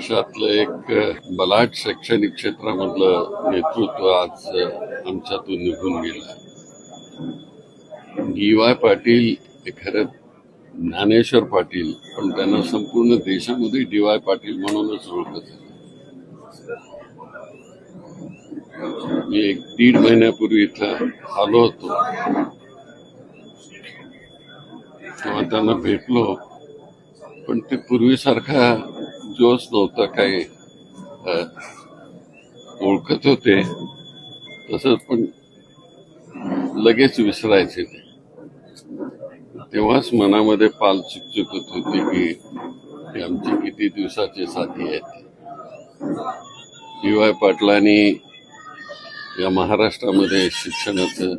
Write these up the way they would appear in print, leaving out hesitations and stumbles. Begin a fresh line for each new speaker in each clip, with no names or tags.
देशातलं एक बलाढ्य शैक्षणिक क्षेत्रामधलं नेतृत्व आज आमच्यातून निघून गेलं. डी.वाय. पाटील हे खरं ज्ञानेश्वर पाटील, पण त्यांना संपूर्ण देशामध्ये डी.वाय. पाटील म्हणूनच ओळखत होते. मी 1-1.5 महिन्यापूर्वी इथं आलो होतो, तेव्हा त्यांना भेटलो, पण ते पूर्वीसारखा जोश नव्हता. काही ओळखत होते तसंच, पण लगेच विसरायचे ते. तेव्हाच मनामध्ये पाल चुकचुकत होती की ते आमचे किती दिवसाचे साथी आहेत. डी.वाय. पाटलांनी या महाराष्ट्रामध्ये शिक्षणाचं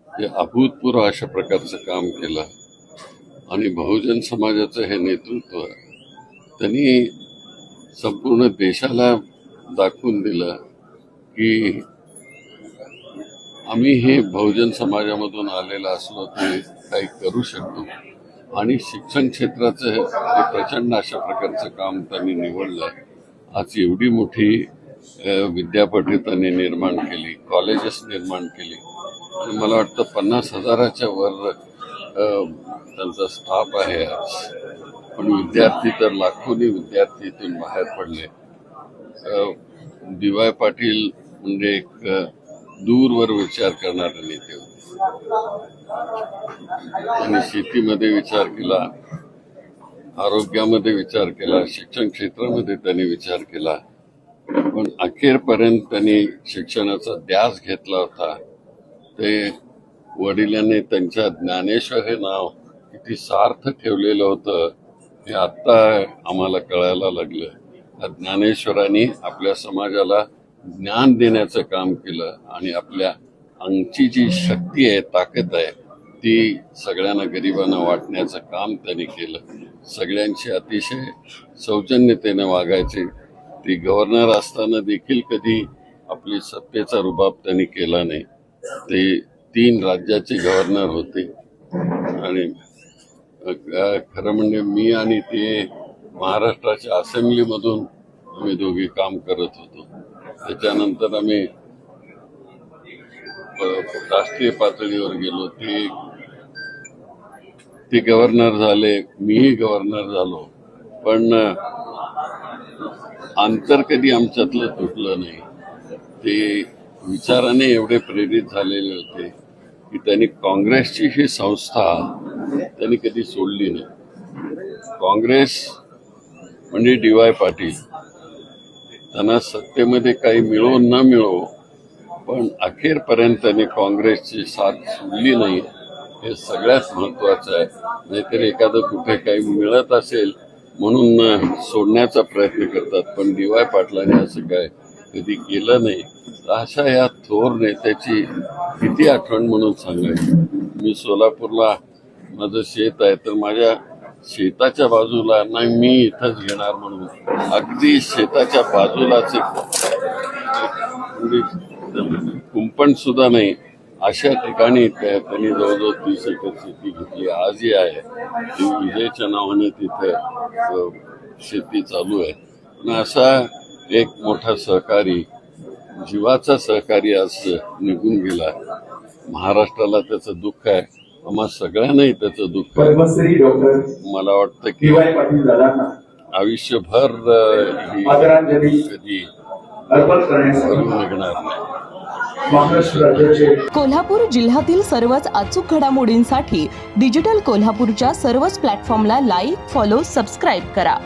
हे अभूतपूर्व अशा प्रकारचं काम केलं आणि बहुजन समाजाचं हे नेतृत्व त्यांनी संपूर्ण देशाला दाखवून दिलं की आम्ही हे बहुजन समाजामधून आलेला असलो तरी काही करू शकतो. आणि शिक्षण क्षेत्राचं हे प्रचंड अशा प्रकारचं काम त्यांनी निवडलं. आज एवढी मोठी विद्यापीठे त्यांनी निर्माण केली, कॉलेजेस निर्माण केली आणि मला वाटतं 50,000च्या वर त्यांचा स्टाफ आहे आज. पण विद्यार्थी तर लाखोनी विद्यार्थी इथून बाहेर पडले. डी.वाय. पाटील म्हणजे एक दूरवर विचार करणारे नेते होते. त्यांनी शेतीमध्ये विचार केला, आरोग्यामध्ये विचार केला, शिक्षण क्षेत्रामध्ये त्यांनी विचार केला, पण अखेरपर्यंत त्यांनी शिक्षणाचा ध्यास घेतला होता. ते वडिलांनी त्यांच्या ज्ञानेश्वर हे नाव किती सार्थ ठेवलेलं होतं हे आत्ता आम्हाला कळायला लागलं. ज्ञानेश्वरांनी आपल्या समाजाला ज्ञान देण्याचं काम केलं आणि आपल्या अंगची जी शक्ती आहे, ताकद आहे, ती सगळ्यांना गरिबांना वाटण्याचं काम त्यांनी केलं. सगळ्यांशी अतिशय सौजन्यतेने वागायचे. ते गव्हर्नर असताना देखील कधी आपली सत्तेचा रुबाब त्यांनी केला नाही. ते 3 राज्याचे गव्हर्नर होते आणि खरं म्हणजे मी आणि ते महाराष्ट्राच्या असेंब्लीमधून आम्ही दोघे काम करत होतो. त्याच्यानंतर आम्ही राष्ट्रीय पातळीवर गेलो. ते गव्हर्नर झाले, मीही गव्हर्नर झालो, पण अंतर कधी आमच्यातलं तुटलं नाही. ते विचाराने एवढे प्रेरित झालेले होते की त्यांनी काँग्रेसची ही संस्था त्यांनी कधी सोडली नाही. काँग्रेस म्हणजे डी.वाय. पाटील. त्यांना सत्तेमध्ये काही मिळो न मिळो, पण अखेरपर्यंत त्यांनी काँग्रेसची साथ सोडली नाही. हे सगळ्यात महत्वाचं आहे. नाहीतर एखादं कुठे काही मिळत असेल म्हणून सोडण्याचा प्रयत्न करतात, पण डी.वाय. पाटलांनी असं काय कधी केलं नाही. अशा या थोर नेत्याची किती आठवण म्हणून सांगायची. मी सोलापूरला माझं शेत आहे, तर माझ्या शेताच्या बाजूला नाही मी इथंच घेणार म्हणून अगदी शेताच्या बाजूलाच कुंपण सुद्धा नाही अशा ठिकाणी त्यांनी जवळजवळ 30 एकर शेती घेतली. आजही आहे ती विजयच्या नावाने तिथे शेती चालू आहे. पण असा एक मोठा सहकारी, जीवाचा सहकारी आज निघून गेला. महाराष्ट्राला त्याचं दुःख आहे, आम्हा सगळ्यांनाही त्याचं दुःख आहे. मला वाटतं की आयुष्यभर कधी निघणार नाही.
कोल्हापूर जिल्ह्यातील सर्वच अचूक घडामोडींसाठी डिजिटल कोल्हापूरच्या सर्वच प्लॅटफॉर्मला लाईक, फॉलो, सबस्क्राईब करा.